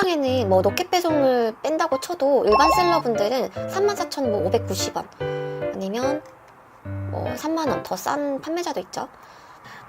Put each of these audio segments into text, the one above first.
쿠팡에는 뭐 로켓 배송을 뺀다고 쳐도 일반 셀러분들은 34,590원 아니면 뭐 3만원 더 싼 판매자도 있죠.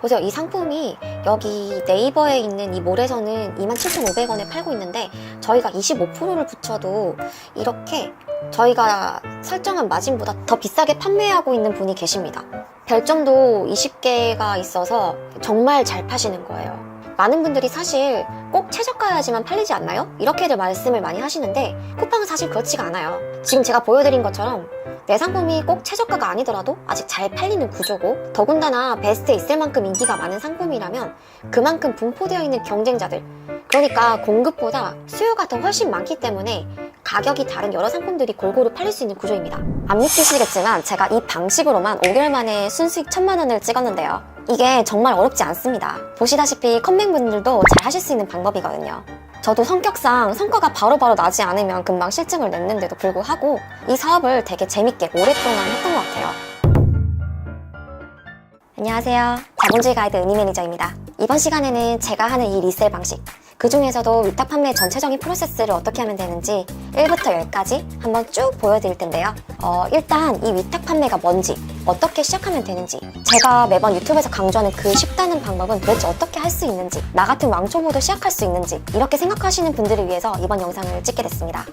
보세요. 이 상품이 여기 네이버에 있는 이 몰에서는 27,500원에 팔고 있는데 저희가 25%를 붙여도 이렇게 저희가 설정한 마진보다 더 비싸게 판매하고 있는 분이 계십니다. 별점도 20개가 있어서 정말 잘 파시는 거예요. 많은 분들이 사실 꼭 최저가야지만 팔리지 않나요? 이렇게들 말씀을 많이 하시는데 쿠팡은 사실 그렇지가 않아요. 지금 제가 보여드린 것처럼 내 상품이 꼭 최저가가 아니더라도 아직 잘 팔리는 구조고, 더군다나 베스트에 있을 만큼 인기가 많은 상품이라면 그만큼 분포되어 있는 경쟁자들, 그러니까 공급보다 수요가 더 훨씬 많기 때문에 가격이 다른 여러 상품들이 골고루 팔릴 수 있는 구조입니다. 안 믿기시겠지만 제가 이 방식으로만 5개월 만에 순수익 1,000만원을 찍었는데요. 이게 정말 어렵지 않습니다. 보시다시피 컴맹분들도 잘 하실 수 있는 방법이거든요. 저도 성격상 성과가 바로바로 나지 않으면 금방 실증을 냈는데도 불구하고 이 사업을 되게 재밌게 오랫동안 했던 것 같아요. 안녕하세요. 자본주의 가이드 은희 매니저입니다. 이번 시간에는 제가 하는 이 리셀 방식, 그 중에서도 위탁 판매 전체적인 프로세스를 어떻게 하면 되는지 1부터 10까지 한번 쭉 보여드릴 텐데요. 일단 이 위탁 판매가 뭔지, 어떻게 시작하면 되는지, 제가 매번 유튜브에서 강조하는 그 쉽다는 방법은 도대체 어떻게 할 수 있는지, 나 같은 왕초보도 시작할 수 있는지, 이렇게 생각하시는 분들을 위해서 이번 영상을 찍게 됐습니다.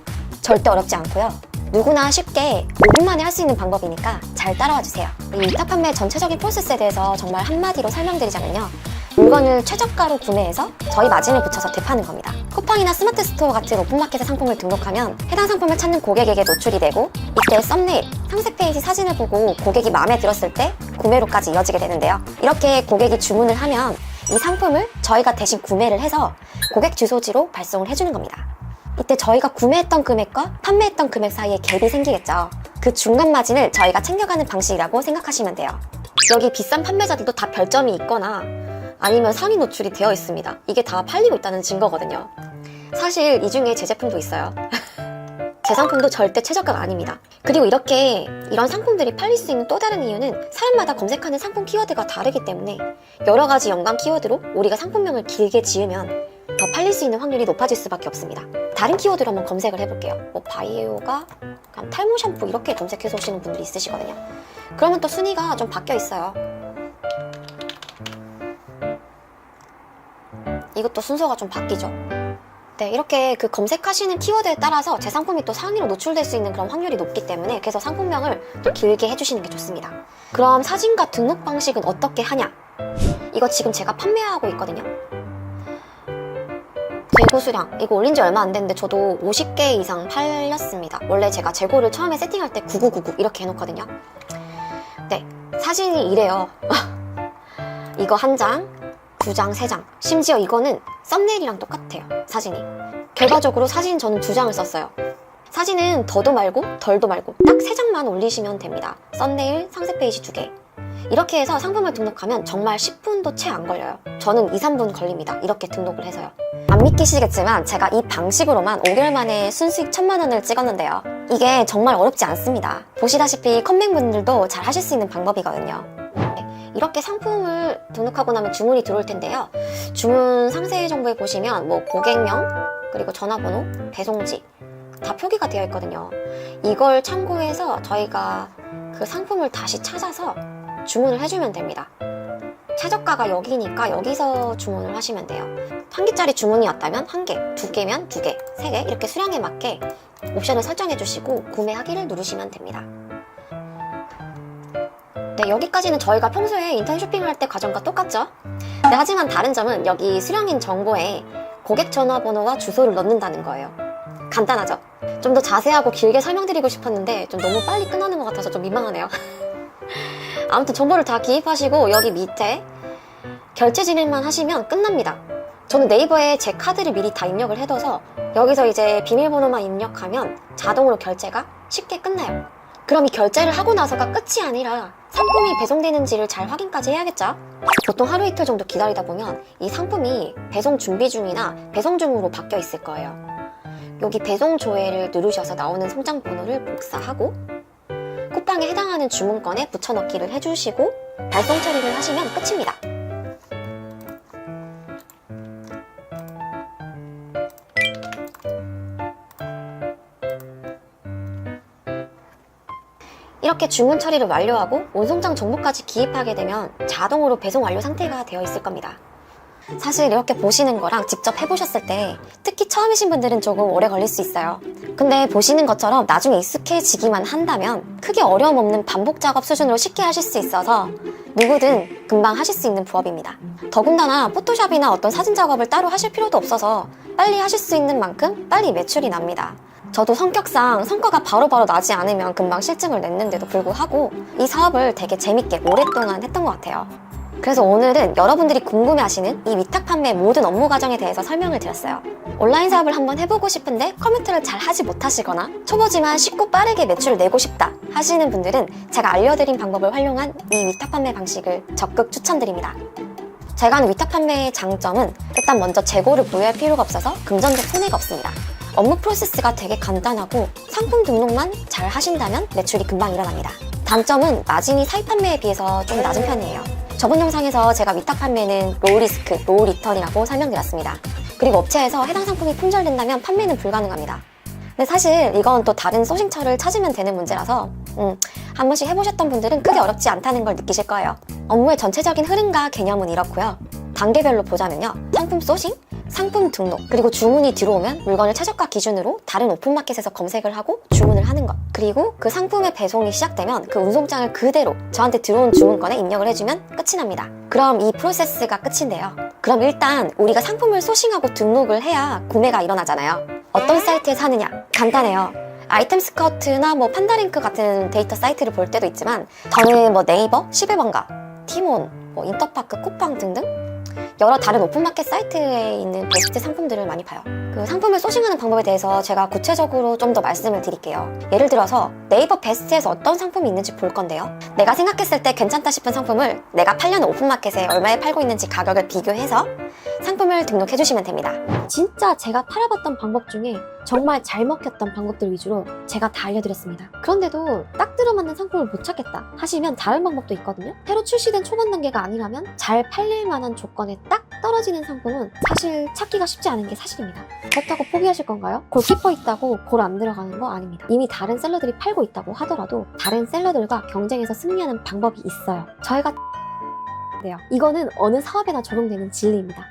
절대 어렵지 않고요. 누구나 쉽게 5분 만에 할 수 있는 방법이니까 잘 따라와 주세요. 이 위탁 판매 전체적인 프로세스에 대해서 정말 한마디로 설명드리자면요. 물건을 최저가로 구매해서 저희 마진을 붙여서 되파는 겁니다. 쿠팡이나 스마트 스토어 같은 오픈마켓에 상품을 등록하면 해당 상품을 찾는 고객에게 노출이 되고, 이때 썸네일, 상세 페이지 사진을 보고 고객이 마음에 들었을 때 구매로까지 이어지게 되는데요. 이렇게 고객이 주문을 하면 이 상품을 저희가 대신 구매를 해서 고객 주소지로 발송을 해주는 겁니다. 이때 저희가 구매했던 금액과 판매했던 금액 사이에 갭이 생기겠죠. 그 중간 마진을 저희가 챙겨가는 방식이라고 생각하시면 돼요. 여기 비싼 판매자들도 다 별점이 있거나 아니면 상위 노출이 되어 있습니다. 이게 다 팔리고 있다는 증거거든요. 사실 이 중에 제 제품도 있어요. 제 상품도 절대 최저가가 아닙니다. 그리고 이런 상품들이 팔릴 수 있는 또 다른 이유는 사람마다 검색하는 상품 키워드가 다르기 때문에 여러 가지 연관 키워드로 우리가 상품명을 길게 지으면 더 팔릴 수 있는 확률이 높아질 수밖에 없습니다. 다른 키워드로 한번 검색을 해볼게요. 뭐 바이오가 탈모 샴푸 이렇게 검색해서 오시는 분들이 있으시거든요. 그러면 또 순위가 좀 바뀌어 있어요. 이것도 순서가 좀 바뀌죠. 네, 이렇게 그 검색하시는 키워드에 따라서 제 상품이 또 상위로 노출될 수 있는 그런 확률이 높기 때문에, 그래서 상품명을 또 길게 해주시는 게 좋습니다. 그럼 사진과 등록 방식은 어떻게 하냐? 이거 지금 제가 판매하고 있거든요. 재고 수량, 이거 올린 지 얼마 안 됐는데 저도 50개 이상 팔렸습니다. 원래 제가 재고를 처음에 세팅할 때 9999 이렇게 해놓거든요. 네, 사진이 이래요. 이거 한 장, 2장, 3장. 심지어 이거는 썸네일이랑 똑같아요, 사진이. 결과적으로 사진 저는 2장을 썼어요. 사진은 더도 말고 덜도 말고 딱 3장만 올리시면 됩니다. 썸네일, 상세 페이지 2개. 이렇게 해서 상품을 등록하면 정말 10분도 채 안 걸려요. 저는 2, 3분 걸립니다. 이렇게 등록을 해서요. 안 믿기시겠지만 제가 이 방식으로만 5개월 만에 순수익 1,000만원을 찍었는데요. 이게 정말 어렵지 않습니다. 보시다시피 컴맹분들도 잘 하실 수 있는 방법이거든요. 이렇게 상품을 등록하고 나면 주문이 들어올 텐데요. 주문 상세 정보에 보시면 뭐 고객명, 그리고 전화번호, 배송지 다 표기가 되어 있거든요. 이걸 참고해서 저희가 그 상품을 다시 찾아서 주문을 해주면 됩니다. 최저가가 여기니까 여기서 주문을 하시면 돼요. 1개짜리 주문이었다면 1개, 2개면 2개, 3개 이렇게 수량에 맞게 옵션을 설정해 주시고 구매하기를 누르시면 됩니다. 네, 여기까지는 저희가 평소에 인터넷 쇼핑할 때 과정과 똑같죠? 네, 하지만 다른 점은 여기 수량인 정보에 고객 전화번호와 주소를 넣는다는 거예요. 간단하죠? 좀 더 자세하고 길게 설명드리고 싶었는데 좀 너무 빨리 끝나는 것 같아서 좀 민망하네요. 아무튼 정보를 다 기입하시고 여기 밑에 결제 진행만 하시면 끝납니다. 저는 네이버에 제 카드를 미리 다 입력을 해둬서 여기서 이제 비밀번호만 입력하면 자동으로 결제가 쉽게 끝나요. 그럼 이 결제를 하고 나서가 끝이 아니라 상품이 배송되는지를 잘 확인까지 해야겠죠? 보통 하루 이틀 정도 기다리다 보면 이 상품이 배송 준비 중이나 배송 중으로 바뀌어 있을 거예요. 여기 배송 조회를 누르셔서 나오는 송장 번호를 복사하고 쿠팡에 해당하는 주문건에 붙여넣기를 해주시고 발송 처리를 하시면 끝입니다. 이렇게 주문 처리를 완료하고 운송장 정보까지 기입하게 되면 자동으로 배송 완료 상태가 되어 있을 겁니다. 사실 이렇게 보시는 거랑 직접 해보셨을 때 특히 처음이신 분들은 조금 오래 걸릴 수 있어요. 근데 보시는 것처럼 나중에 익숙해지기만 한다면 크게 어려움 없는 반복 작업 수준으로 쉽게 하실 수 있어서 누구든 금방 하실 수 있는 부업입니다. 더군다나 포토샵이나 어떤 사진 작업을 따로 하실 필요도 없어서 빨리 하실 수 있는 만큼 빨리 매출이 납니다. 저도 성격상 성과가 바로바로 나지 않으면 금방 실증을 냈는데도 불구하고 이 사업을 되게 재밌게 오랫동안 했던 것 같아요. 그래서 오늘은 여러분들이 궁금해하시는 이 위탁 판매 모든 업무 과정에 대해서 설명을 드렸어요. 온라인 사업을 한번 해보고 싶은데 컴퓨터를 잘 하지 못하시거나 초보지만 쉽고 빠르게 매출을 내고 싶다 하시는 분들은 제가 알려드린 방법을 활용한 이 위탁 판매 방식을 적극 추천드립니다. 제가 하는 위탁 판매의 장점은 일단 먼저 재고를 보유할 필요가 없어서 금전적 손해가 없습니다. 업무 프로세스가 되게 간단하고 상품 등록만 잘 하신다면 매출이 금방 일어납니다. 단점은 마진이 사입 판매에 비해서 좀 낮은 편이에요. 저번 영상에서 제가 위탁 판매는 로우 리스크, 로우 리턴이라고 설명드렸습니다. 그리고 업체에서 해당 상품이 품절된다면 판매는 불가능합니다. 근데 사실 이건 또 다른 소싱처를 찾으면 되는 문제라서 한 번씩 해보셨던 분들은 크게 어렵지 않다는 걸 느끼실 거예요. 업무의 전체적인 흐름과 개념은 이렇고요. 단계별로 보자면요. 상품 소싱, 상품 등록, 그리고 주문이 들어오면 물건을 최저가 기준으로 다른 오픈마켓에서 검색을 하고 주문을 하는 것, 그리고 그 상품의 배송이 시작되면 그 운송장을 그대로 저한테 들어온 주문건에 입력을 해주면 끝이 납니다. 그럼 이 프로세스가 끝인데요. 그럼 일단 우리가 상품을 소싱하고 등록을 해야 구매가 일어나잖아요. 어떤 사이트에서 하느냐? 간단해요. 아이템 스카우트나 판다링크 같은 데이터 사이트를 볼 때도 있지만 저는 네이버, 11번가, 티몬, 인터파크, 쿠팡 등등 여러 다른 오픈마켓 사이트에 있는 베스트 상품들을 많이 봐요. 그 상품을 소싱하는 방법에 대해서 제가 구체적으로 좀 더 말씀을 드릴게요. 예를 들어서 네이버 베스트에서 어떤 상품이 있는지 볼 건데요. 내가 생각했을 때 괜찮다 싶은 상품을 내가 팔려는 오픈마켓에 얼마에 팔고 있는지 가격을 비교해서 상품을 등록해 주시면 됩니다. 진짜 제가 팔아봤던 방법 중에 정말 잘 먹혔던 방법들 위주로 제가 다 알려드렸습니다. 그런데도 딱 들어맞는 상품을 못 찾겠다 하시면 다른 방법도 있거든요. 새로 출시된 초반 단계가 아니라면 잘 팔릴 만한 조건에 딱 떨어지는 상품은 사실 찾기가 쉽지 않은 게 사실입니다. 그렇다고 포기하실 건가요? 골키퍼 있다고 골 안 들어가는 거 아닙니다. 이미 다른 셀러들이 팔고 있다고 하더라도 다른 셀러들과 경쟁해서 승리하는 방법이 있어요. 저희가 이거는 어느 사업에나 적용되는 진리입니다.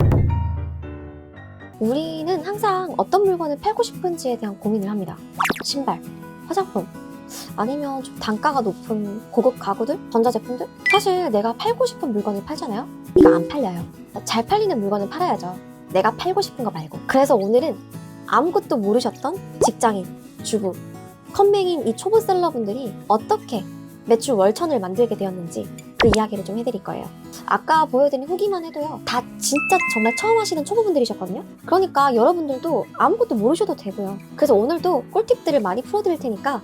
우리는 항상 어떤 물건을 팔고 싶은지에 대한 고민을 합니다. 신발, 화장품, 아니면 좀 단가가 높은 고급 가구들, 전자제품들? 사실 내가 팔고 싶은 물건을 팔잖아요? 이거 안 팔려요. 잘 팔리는 물건을 팔아야죠. 내가 팔고 싶은 거 말고. 그래서 오늘은 아무것도 모르셨던 직장인, 주부, 컴맹인 이 초보 셀러분들이 어떻게 매출 월천을 만들게 되었는지 그 이야기를 좀 해드릴 거예요. 아까 보여드린 후기만 해도요. 다 진짜 정말 처음 하시는 초보분들이셨거든요. 그러니까 여러분들도 아무것도 모르셔도 되고요. 그래서 오늘도 꿀팁들을 많이 풀어드릴 테니까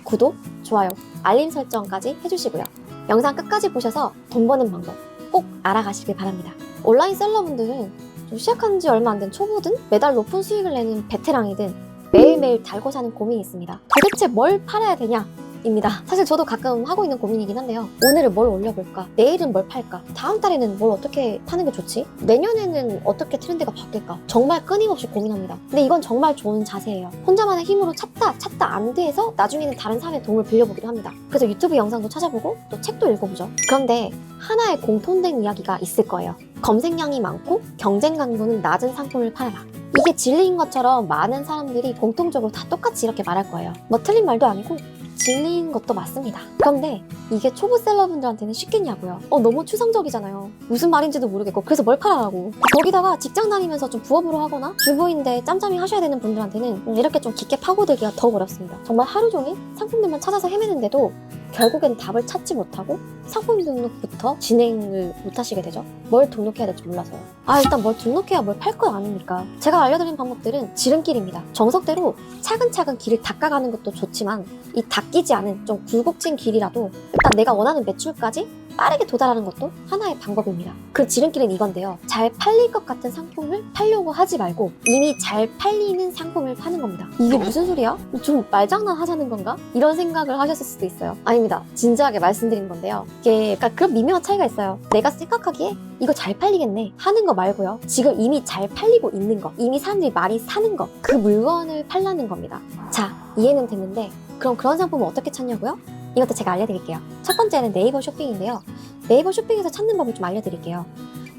구독, 좋아요, 알림 설정까지 해주시고요. 영상 끝까지 보셔서 돈 버는 방법 꼭 알아가시길 바랍니다. 온라인 셀러분들은 좀 시작한 지 얼마 안 된 초보든 매달 높은 수익을 내는 베테랑이든 매일매일 달고 사는 고민이 있습니다. 도대체 뭘 팔아야 되냐? 입니다. 사실 저도 가끔 하고 있는 고민이긴 한데요. 오늘은 뭘 올려볼까? 내일은 뭘 팔까? 다음 달에는 뭘 어떻게 파는 게 좋지? 내년에는 어떻게 트렌드가 바뀔까? 정말 끊임없이 고민합니다. 근데 이건 정말 좋은 자세예요. 혼자만의 힘으로 찾다 안 돼서 나중에는 다른 사람의 도움을 빌려보기도 합니다. 그래서 유튜브 영상도 찾아보고 또 책도 읽어보죠. 그런데 하나의 공통된 이야기가 있을 거예요. 검색량이 많고 경쟁 강도는 낮은 상품을 팔아라. 이게 진리인 것처럼 많은 사람들이 공통적으로 다 똑같이 이렇게 말할 거예요. 틀린 말도 아니고 진리인 것도 맞습니다. 그런데 이게 초보 셀러분들한테는 쉽겠냐고요. 너무 추상적이잖아요. 무슨 말인지도 모르겠고 그래서 뭘 팔아라고. 거기다가 직장 다니면서 좀 부업으로 하거나 주부인데 짬짬이 하셔야 되는 분들한테는 이렇게 좀 깊게 파고들기가 더 어렵습니다. 정말 하루 종일 상품들만 찾아서 헤매는데도 결국엔 답을 찾지 못하고 상품 등록부터 진행을 못 하시게 되죠. 뭘 등록해야 될지 몰라서요. 일단 뭘 등록해야 뭘 팔 거 아닙니까? 제가 알려드린 방법들은 지름길입니다. 정석대로 차근차근 길을 닦아가는 것도 좋지만 이 닦이지 않은 좀 굴곡진 길이라도 일단 내가 원하는 매출까지 빠르게 도달하는 것도 하나의 방법입니다. 그 지름길은 이건데요. 잘 팔릴 것 같은 상품을 팔려고 하지 말고 이미 잘 팔리는 상품을 파는 겁니다. 이게 무슨 소리야? 좀 말장난 하자는 건가? 이런 생각을 하셨을 수도 있어요. 아닙니다. 진지하게 말씀드리는 건데요. 이게 약간 그런 미묘한 차이가 있어요. 내가 생각하기에 이거 잘 팔리겠네 하는 거 말고요. 지금 이미 잘 팔리고 있는 거, 이미 사람들이 많이 사는 거, 그 물건을 팔라는 겁니다. 자, 이해는 됐는데 그럼 그런 상품을 어떻게 찾냐고요? 이것도 제가 알려드릴게요. 첫 번째는 네이버 쇼핑인데요. 네이버 쇼핑에서 찾는 법을 좀 알려드릴게요.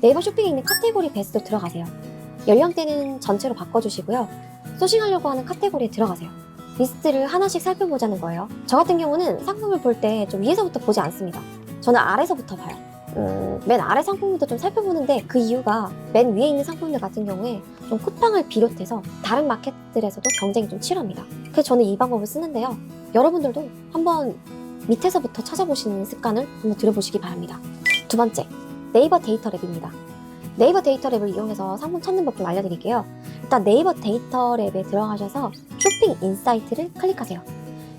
네이버 쇼핑에 있는 카테고리 베스트로 들어가세요. 연령대는 전체로 바꿔주시고요. 소싱하려고 하는 카테고리에 들어가세요. 리스트를 하나씩 살펴보자는 거예요. 저 같은 경우는 상품을 볼 때 좀 위에서부터 보지 않습니다. 저는 아래서부터 봐요. 맨 아래 상품부터 좀 살펴보는데 그 이유가 맨 위에 있는 상품들 같은 경우에 좀 쿠팡을 비롯해서 다른 마켓들에서도 경쟁이 좀 치열합니다. 그래서 저는 이 방법을 쓰는데요. 여러분들도 한번 밑에서부터 찾아보시는 습관을 한번 들여보시기 바랍니다. 두 번째, 네이버 데이터 랩입니다. 네이버 데이터 랩을 이용해서 상품 찾는 법 좀 알려드릴게요. 일단 네이버 데이터 랩에 들어가셔서 쇼핑 인사이트를 클릭하세요.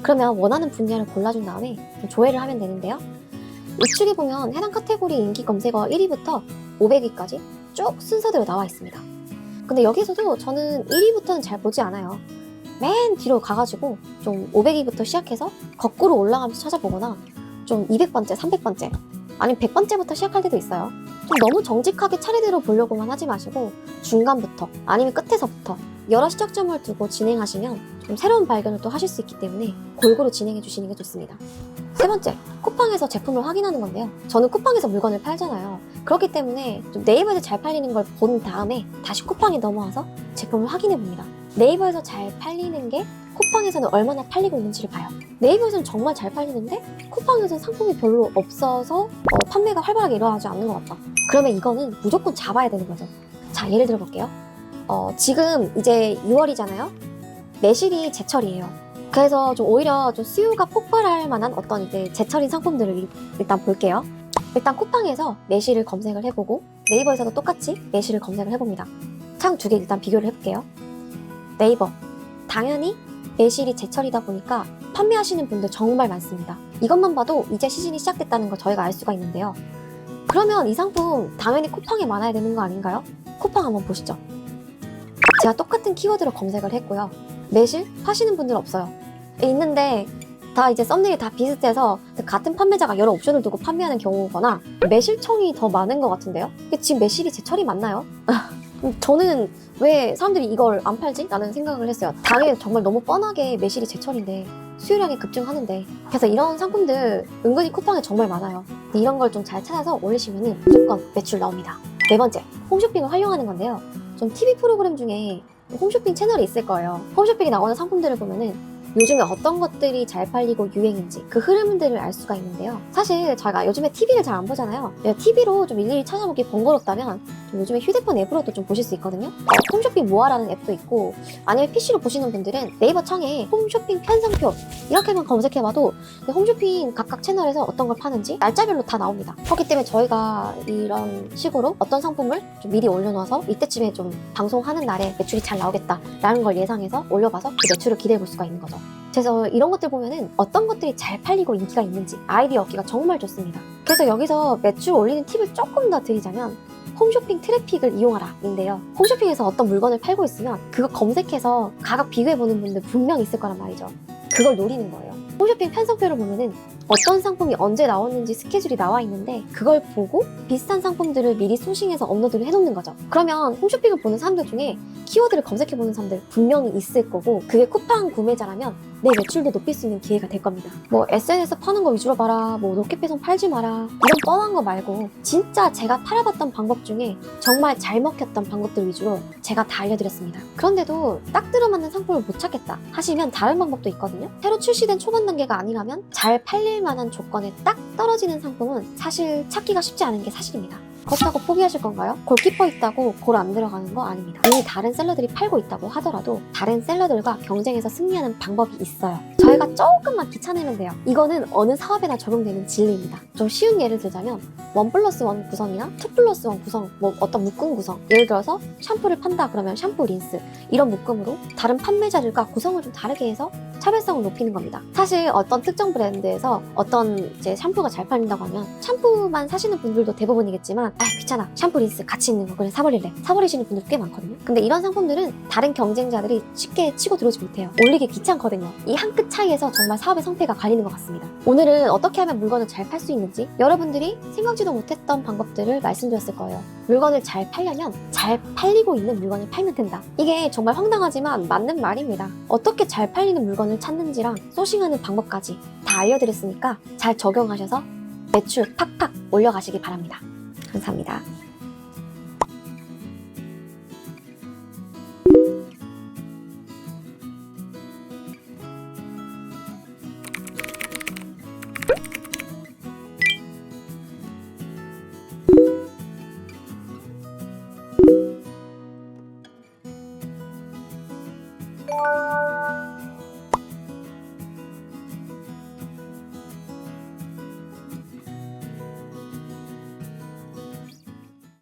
그러면 원하는 분야를 골라준 다음에 좀 조회를 하면 되는데요. 우측에 보면 해당 카테고리 인기 검색어 1위부터 500위까지 쭉 순서대로 나와 있습니다. 근데 여기서도 저는 1위부터는 잘 보지 않아요. 맨 뒤로 가가지고 좀 500위부터 시작해서 거꾸로 올라가면서 찾아보거나 좀 200번째, 300번째 아니면 100번째부터 시작할 때도 있어요. 좀 너무 정직하게 차례대로 보려고만 하지 마시고 중간부터 아니면 끝에서부터 여러 시작점을 두고 진행하시면 좀 새로운 발견을 또 하실 수 있기 때문에 골고루 진행해 주시는 게 좋습니다. 세 번째, 쿠팡에서 제품을 확인하는 건데요. 저는 쿠팡에서 물건을 팔잖아요. 그렇기 때문에 좀 네이버에서 잘 팔리는 걸 본 다음에 다시 쿠팡에 넘어와서 제품을 확인해 봅니다. 네이버에서 잘 팔리는 게 쿠팡에서는 얼마나 팔리고 있는지를 봐요. 네이버에서는 정말 잘 팔리는데 쿠팡에서는 상품이 별로 없어서 판매가 활발하게 일어나지 않는 것 같다. 그러면 이거는 무조건 잡아야 되는 거죠. 자, 예를 들어 볼게요. 지금 이제 6월이잖아요. 매실이 제철이에요. 그래서 좀 오히려 좀 수요가 폭발할 만한 어떤 이제 제철인 상품들을 일단 볼게요. 일단 쿠팡에서 매실을 검색을 해보고 네이버에서도 똑같이 매실을 검색을 해봅니다. 창 두 개 일단 비교를 해볼게요. 네이버, 당연히 매실이 제철이다 보니까 판매하시는 분들 정말 많습니다. 이것만 봐도 이제 시즌이 시작됐다는 걸 저희가 알 수가 있는데요. 그러면 이 상품 당연히 쿠팡에 많아야 되는 거 아닌가요? 쿠팡 한번 보시죠. 제가 똑같은 키워드로 검색을 했고요. 매실 파시는 분들 없어요. 있는데 다 이제 썸네일이 다 비슷해서 같은 판매자가 여러 옵션을 두고 판매하는 경우거나 매실청이 더 많은 것 같은데요? 지금 매실이 제철이 맞나요? 저는 왜 사람들이 이걸 안 팔지? 라는 생각을 했어요. 당연히 정말 너무 뻔하게 매실이 제철인데 수요량이 급증하는데 그래서 이런 상품들 은근히 쿠팡에 정말 많아요. 이런 걸 좀 잘 찾아서 올리시면 무조건 매출 나옵니다. 네 번째, 홈쇼핑을 활용하는 건데요. 좀 TV 프로그램 중에 홈쇼핑 채널이 있을 거예요. 홈쇼핑에 나오는 상품들을 보면은 요즘에 어떤 것들이 잘 팔리고 유행인지 그 흐름들을 알 수가 있는데요. 사실 저희가 요즘에 TV를 잘 안 보잖아요. TV로 좀 일일이 찾아보기 번거롭다면 좀 요즘에 휴대폰 앱으로도 좀 보실 수 있거든요. 홈쇼핑 모아라는 앱도 있고 아니면 PC로 보시는 분들은 네이버 창에 홈쇼핑 편성표 이렇게만 검색해봐도 홈쇼핑 각각 채널에서 어떤 걸 파는지 날짜별로 다 나옵니다. 그렇기 때문에 저희가 이런 식으로 어떤 상품을 좀 미리 올려놔서 이때쯤에 좀 방송하는 날에 매출이 잘 나오겠다라는 걸 예상해서 올려봐서 그 매출을 기대해 볼 수가 있는 거죠. 그래서 이런 것들 보면은 어떤 것들이 잘 팔리고 인기가 있는지 아이디어 얻기가 정말 좋습니다. 그래서 여기서 매출 올리는 팁을 조금 더 드리자면 홈쇼핑 트래픽을 이용하라 인데요. 홈쇼핑에서 어떤 물건을 팔고 있으면 그거 검색해서 가격 비교해보는 분들 분명 있을 거란 말이죠. 그걸 노리는 거예요. 홈쇼핑 편성표를 보면은 어떤 상품이 언제 나오는지 스케줄이 나와 있는데 그걸 보고 비슷한 상품들을 미리 소싱해서 업로드를 해놓는 거죠. 그러면 홈쇼핑을 보는 사람들 중에 키워드를 검색해보는 사람들 분명히 있을 거고 그게 쿠팡 구매자라면 내 매출도 높일 수 있는 기회가 될 겁니다. 뭐 SNS 파는 거 위주로 봐라, 뭐 로켓 배송 팔지 마라 이런 뻔한 거 말고 진짜 제가 팔아봤던 방법 중에 정말 잘 먹혔던 방법들 위주로 제가 다 알려드렸습니다. 그런데도 딱 들어맞는 상품을 못 찾겠다 하시면 다른 방법도 있거든요. 새로 출시된 초반 단계가 아니라면 잘 팔릴 만한 조건에 딱 떨어지는 상품은 사실 찾기가 쉽지 않은 게 사실입니다. 그렇다고 포기하실 건가요? 골키퍼 있다고 골 안 들어가는 거 아닙니다. 이미 다른 셀러들이 팔고 있다고 하더라도 다른 셀러들과 경쟁해서 승리하는 방법이 있어요. 저희가 조금만 귀찮으면 돼요. 이거는 어느 사업에나 적용되는 진리입니다. 좀 쉬운 예를 들자면 1+1 구성이나 2+1 구성, 뭐 어떤 묶음 구성 예를 들어서 샴푸를 판다 그러면 샴푸 린스 이런 묶음으로 다른 판매자들과 구성을 좀 다르게 해서 차별성을 높이는 겁니다. 사실 어떤 특정 브랜드에서 어떤 이제 샴푸가 잘 팔린다고 하면 샴푸만 사시는 분들도 대부분이겠지만 귀찮아 샴푸 린스 같이 있는 거 그래 사버릴래 사버리시는 분들 꽤 많거든요. 근데 이런 상품들은 다른 경쟁자들이 쉽게 치고 들어오지 못해요. 올리기 귀찮거든요. 이 한 끗 차이에서 정말 사업의 성패가 갈리는 것 같습니다. 오늘은 어떻게 하면 물건을 잘 팔 수 있는지 여러분들이 생각지도 못했던 방법들을 말씀드렸을 거예요. 물건을 잘 팔려면 잘 팔리고 있는 물건을 팔면 된다. 이게 정말 황당하지만 맞는 말입니다. 어떻게 잘 팔리는 물건을 찾는지랑 소싱하는 방법까지 다 알려드렸으니까 잘 적용하셔서 매출 팍팍 올려가시기 바랍니다. 감사합니다.